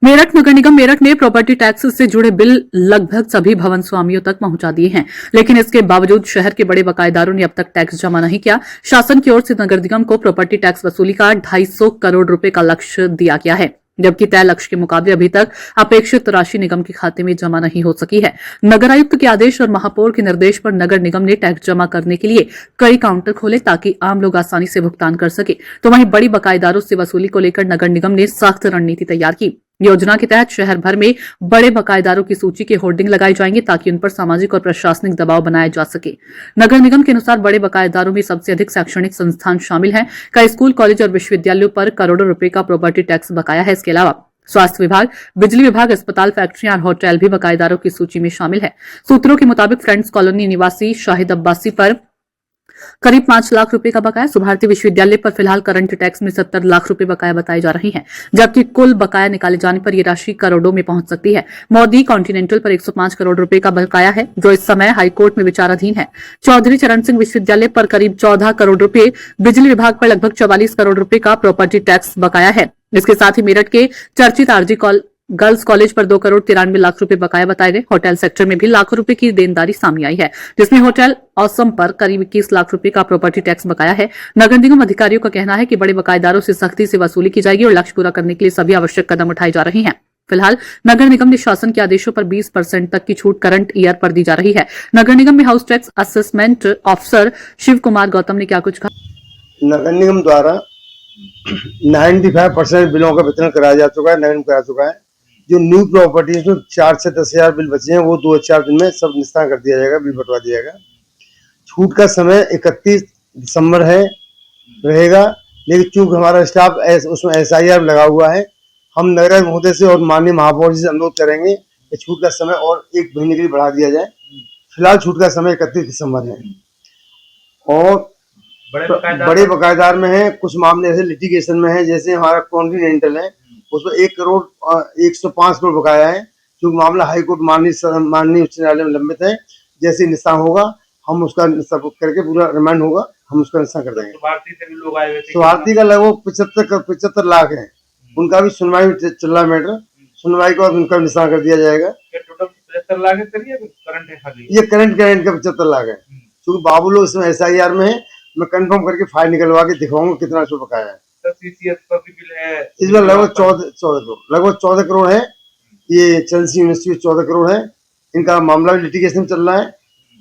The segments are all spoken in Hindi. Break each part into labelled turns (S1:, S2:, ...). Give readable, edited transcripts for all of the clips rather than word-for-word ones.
S1: मेरठ नगर निगम मेरठ ने प्रॉपर्टी टैक्स से जुड़े बिल लगभग सभी भवन स्वामियों तक पहुंचा दिए हैं, लेकिन इसके बावजूद शहर के बड़े बकायेदारों ने अब तक टैक्स जमा नहीं किया। शासन की ओर से नगर निगम को प्रॉपर्टी टैक्स वसूली का 250 करोड़ रुपए का लक्ष्य दिया गया है, जबकि तय लक्ष्य के मुकाबले अभी तक अपेक्षित राशि निगम के खाते में जमा नहीं हो सकी है। नगर आयुक्त के आदेश और महापौर के निर्देश पर नगर निगम ने टैक्स जमा करने के लिए कई काउंटर खोले ताकि आम लोग आसानी से भुगतान कर सके। तो वहीं बड़ी बकायेदारों से वसूली को लेकर नगर निगम ने सख्त रणनीति तैयार की। योजना के तहत शहर भर में बड़े बकायेदारों की सूची के होर्डिंग लगाई जाएंगे ताकि उन पर सामाजिक और प्रशासनिक दबाव बनाया जा सके। नगर निगम के अनुसार बड़े बकायेदारों में सबसे अधिक शैक्षणिक संस्थान शामिल हैं। कई स्कूल, कॉलेज और विश्वविद्यालयों पर करोड़ों रुपए का प्रॉपर्टी टैक्स बकाया है। इसके अलावा स्वास्थ्य विभाग, बिजली विभाग, अस्पताल, फैक्ट्रियां और होटल भी बकायेदारों की सूची में शामिल है। सूत्रों के मुताबिक फ्रेंड्स कॉलोनी निवासी शाहिद अब्बासी पर करीब 5 लाख रुपए का बकाया, सुभारती विश्वविद्यालय पर फिलहाल करंट टैक्स में 70 लाख रुपए बकाया बताई जा रही है, जबकि कुल बकाया निकाले जाने पर यह राशि करोड़ों में पहुंच सकती है। मोदी कॉन्टिनेंटल पर 105 करोड़ रुपए का बकाया है, जो इस समय हाईकोर्ट में विचाराधीन है। चौधरी चरण सिंह विश्वविद्यालय पर करीब 14 करोड़ रुपए, बिजली विभाग पर लगभग 44 करोड़ रुपए का प्रॉपर्टी टैक्स बकाया है। इसके साथ ही मेरठ के चर्चित आरजी गर्ल्स कॉलेज पर 2 करोड़ 93 लाख रुपए बकाया बताए गए। होटल सेक्टर में भी लाखों रुपए की देनदारी सामने आई है, जिसमें होटल ऑसम पर करीब 21 लाख रुपए का प्रॉपर्टी टैक्स बकाया है। नगर निगम अधिकारियों का कहना है कि बड़े बकायेदारों से सख्ती से वसूली की जाएगी और लक्ष्य पूरा करने के लिए सभी आवश्यक कदम उठाए जा रहे हैं। फिलहाल नगर निगम ने शासन के आदेशों पर 20% तक की छूट करंट ईयर पर दी जा रही है। नगर निगम में house tax assessment officer Shiv Kumar Gautam ने क्या कुछ कहा।
S2: नगर निगम द्वारा 95% बिलों का वितरण कराया जा चुका है, नगर निगम करा चुका है। जो न्यू प्रॉपर्टी है 4 से 10 हजार बिल बचे हैं, वो 2-4 दिन में सब निस्तारण कर दिया जाएगा, बिल बंटवा दिया जाएगा। छूट का समय 31 दिसंबर है रहेगा, लेकिन चूंकि हमारा स्टाफ उसमें SIR लगा हुआ है, हम नगर महोदय से और माननीय महापौर जी से अनुरोध करेंगे कि छूट का समय और 1 महीने के लिए बढ़ा दिया जाए। फिलहाल छूट का समय 31 दिसंबर है। और बड़े बकायेदार में है, कुछ मामले ऐसे लिटिगेशन में है, जैसे हमारा कॉन्टिनेंटल है, उसमें 1 करोड़ 105 करोड़ बकाया है, क्योंकि मामला हाईकोर्ट माननीय उच्च न्यायालय में लंबित है। जैसे निस्तारण होगा हम उसका निस्तारण करके, पूरा रिमांड होगा हम उसका निस्तारण कर देंगे।
S3: सुभारती से भी लोग आए हुए थे,
S2: सुभारती का लगभग 75 लाख है, उनका भी सुनवाई चल रहा है मैटर। सुनवाई के बाद उनका निस्तारण कर दिया जाएगा।
S3: टोटल 75 लाख है, करंट है खाली
S2: ये करंट का 75 लाख है, क्योंकि बाबू लोग इसमें SIR में है। मैं कंफर्म करके फाइल निकलवा के दिखाऊंगा कितना छूट बकाया है।
S3: CCS पर भी बिल है,
S2: इस बार लगभग 14 करोड़ है। ये चंसी यूनिवर्सिटी 14 करोड़ है। इनका मामला भी लिटिगेशन चल रहा है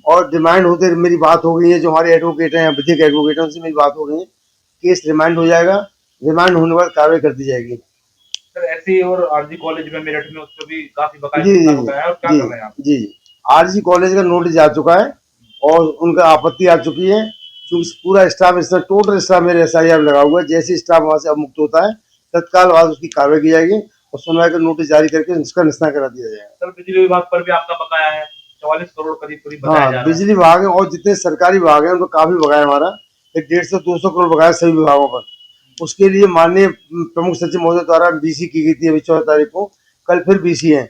S2: और डिमांड होते मेरी बात हो गई है, जो हमारे एडवोकेट हैं, विधिक एडवोकेट हैं, उनसे मेरी बात हो गई है। केस रिमांड हो जाएगा, रिमांड होने के बाद कार्रवाई कर दी जाएगी।
S3: सर ऐसे ही और आरजी कॉलेज में मेरठ में उसको भी काफी बकाया है, और क्या कर रहे हैं आप?
S2: जी, आरजी कॉलेज का नोटिस आ चुका है और उनका आपत्ति आ चुकी है, क्योंकि पूरा स्टाफ इसमें टोटल स्टाफ मेरे SIR लगा हुआ है। जैसे स्टाफ वहां से अब मुक्त होता है, तत्काल बाद उसकी कार्रवाई की जाएगी और सुनवाई का नोटिस जारी करके उसका निस्तारण करा दिया जाएगा।
S3: सर बिजली विभाग पर भी आपका बकाया है, 44 करोड़ करीब बताया जा रहा है।
S2: बिजली विभाग है और जितने सरकारी विभाग है उनको काफी बकाया हमारा 150 से 200 करोड़ बकाया सभी विभागों पर। उसके लिए माननीय प्रमुख सचिव महोदय द्वारा BC की गई थी अभी 14 तारीख को, कल फिर BC है।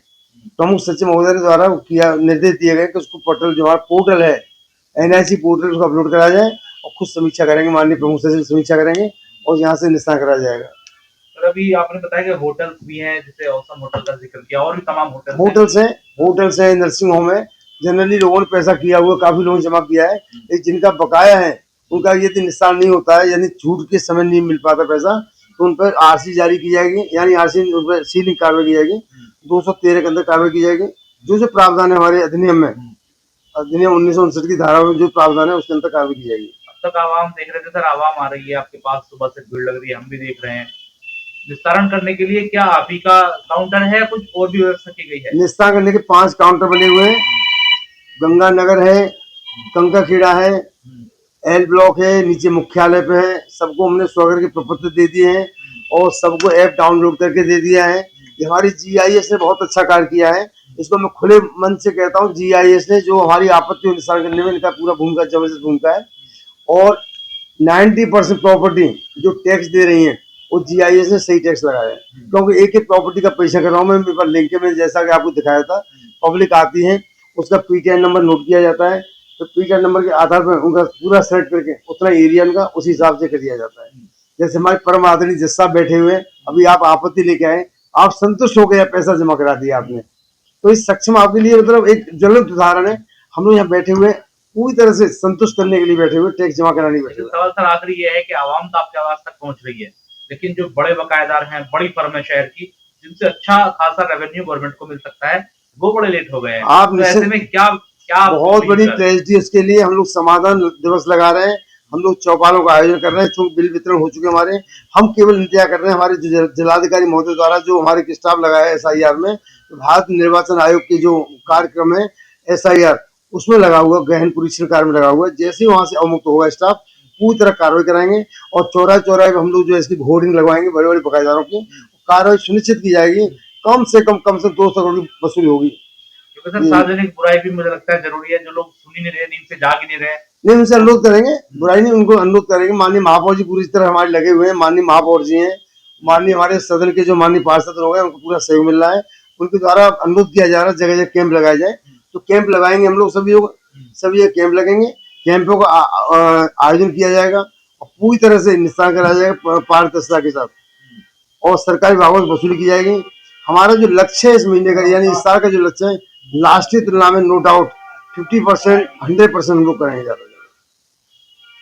S2: प्रमुख सचिव महोदय द्वारा किया निर्देश दिए गए कि उसको पोर्टल, जो हमारा पोर्टल है NIC पोर्टल, उसको अपलोड कराया जाए और खुद समीक्षा करेंगे, माननीय प्रमुख सचिव समीक्षा करेंगे और यहाँ से निस्तारण कराया जाएगा।
S3: सर अभी आपने बताया कि होटल्स भी हैं, जैसे ऑसम होटल का जिक्र किया, और भी तमाम
S2: होटल्स हैं, नर्सिंग होम है। जनरली लोगों ने पैसा किया हुआ, काफी लोगों ने जमा किया है, लेकिन जिनका बकाया है उनका यदि निस्तारण नहीं होता है, यानी छूट के समय नहीं मिल पाता पैसा, तो उन पर RC जारी की जाएगी, यानी RC सीलिंग कार्रवाई की जाएगी। 213 के अंदर कार्रवाई की जाएगी। जो प्रावधान है हमारे अधिनियम में, अधिनियम 1959 की धारा में जो प्रावधान है उसके अंदर कार्रवाई की जाएगी।
S3: अब तक आवाम देख रहे थे सर, आवाम आ रही है आपके पास, सुबह से भीड़ लग रही है, हम भी देख रहे हैं। निस्तारण करने के लिए क्या आप ही का काउंटर है, कुछ और भी व्यवस्था की गई है?
S2: निस्तारण करने के 5 काउंटर बने हुए हैं। गंगानगर है, कंकाखेड़ा है, L ब्लॉक है, नीचे मुख्यालय पे है। सबको हमने स्वगर के प्रपत्र दे दिए हैं और सबको ऐप डाउनलोड करके दे दिया है। ये हमारी GIS ने बहुत अच्छा कार्य किया है। इसको मैं खुले मन से कहता हूँ, GIS ने जो हमारी आपत्ति को निस्तारण करने में इनका पूरा भूमिका, जबरदस्त भूमिका है। और 90% प्रॉपर्टी जो टैक्स दे रही है वो GIS ने सही टैक्स लगाया है, क्योंकि एक प्रॉपर्टी का पैसा कर रहा हूँ मैं। मेरे पास लिंक में, जैसा कि आपको दिखाया था, पब्लिक आती है, उसका PTN नंबर नोट किया जाता है, तो PTN नंबर के आधार पर उनका पूरा सेलेक्ट करके उतना एरिया उनका उसी हिसाब से कर दिया जाता है। जैसे हमारे परम आदरणीय जज साहब बैठे हुए हैं, अभी आप आपत्ति लेके आए, आप संतुष्ट हो गए, पैसा जमा करा दिया आपने। तो इस सक्षम आपके लिए मतलब एक ज्वलंत उदाहरण है। हम लोग यहाँ बैठे हुए पूरी तरह से संतुष्ट करने के लिए बैठे हुए, टैक्स जमा कराने बैठे
S3: लेकिन
S2: हुए।
S3: सवाल सर आखिरी ये है कि आवाम तो आपकी आवाज तक पहुंच रही है, लेकिन जो बड़े बकायेदार हैं, बड़ी फर्म है शहर की, जिनसे अच्छा खासा रेवेन्यू गवर्नमेंट को मिल सकता है, वो बड़े लेट हो गए हैं।
S2: आप
S3: तो ऐसे में क्या क्या
S2: बहुत बड़ी ट्रेजेडी, इसके लिए हम लोग समाधान दिवस लगा रहे हैं। हम लोग चौपालों का आयोजन कर रहे हैं, चूंकि बिल वितरण हो चुके हमारे। हम केवल इंतजार कर रहे हैं हमारे जो जिलाधिकारी महोदय द्वारा जो हमारे स्टाफ लगाया है SIR में, तो भारत निर्वाचन आयोग की जो कार्यक्रम है SIR, उसमें लगा हुआ, गहन परीक्षण कार्य में लगा हुआ है। जैसे ही वहां से अवमुक्त होगा स्टाफ, पूरी तरह कार्रवाई कराएंगे और चौराहे चौराहे हम लोग जो है इसकी होर्डिंग लगवाएंगे बड़े बड़े बकायेदारों की। कार्रवाई सुनिश्चित की जाएगी, कम से कम 200 करोड़ की वसूली होगी।
S3: क्योंकि सर सार्वजनिक बुराई भी मुझे लगता है जरूरी है, जो लोग सुन ही नहीं रहे, नींद से जाग ही नहीं रहे।
S2: नहीं, उनसे अनुरोध करेंगे, बुराई नहीं, उनको अनुरोध करेंगे। माननीय महापौर जी पूरी तरह हमारे लगे हुए हैं, माननीय महापौर जी हैं, माननीय हमारे सदन के जो माननीय पार्षद लोग हैं, उनको पूरा सहयोग मिल रहा है। उनके द्वारा अनुरोध किया जा रहा है जगह जगह कैंप लगाए जाए, तो कैंप लगाएंगे हम लोग सभी लोग, सभी कैंप लगेंगे, कैंपों का आयोजन किया जाएगा और पूरी तरह से निस्तारण कराया जाएगा पारदर्शिता के साथ, और सरकारी विभागों से वसूली की जाएगी। हमारा जो लक्ष्य है इस महीने का, यानी इस साल का जो लक्ष्य है, लास्ट की तुलना में नो डाउट 50%, 100% हम लोग करेंगे।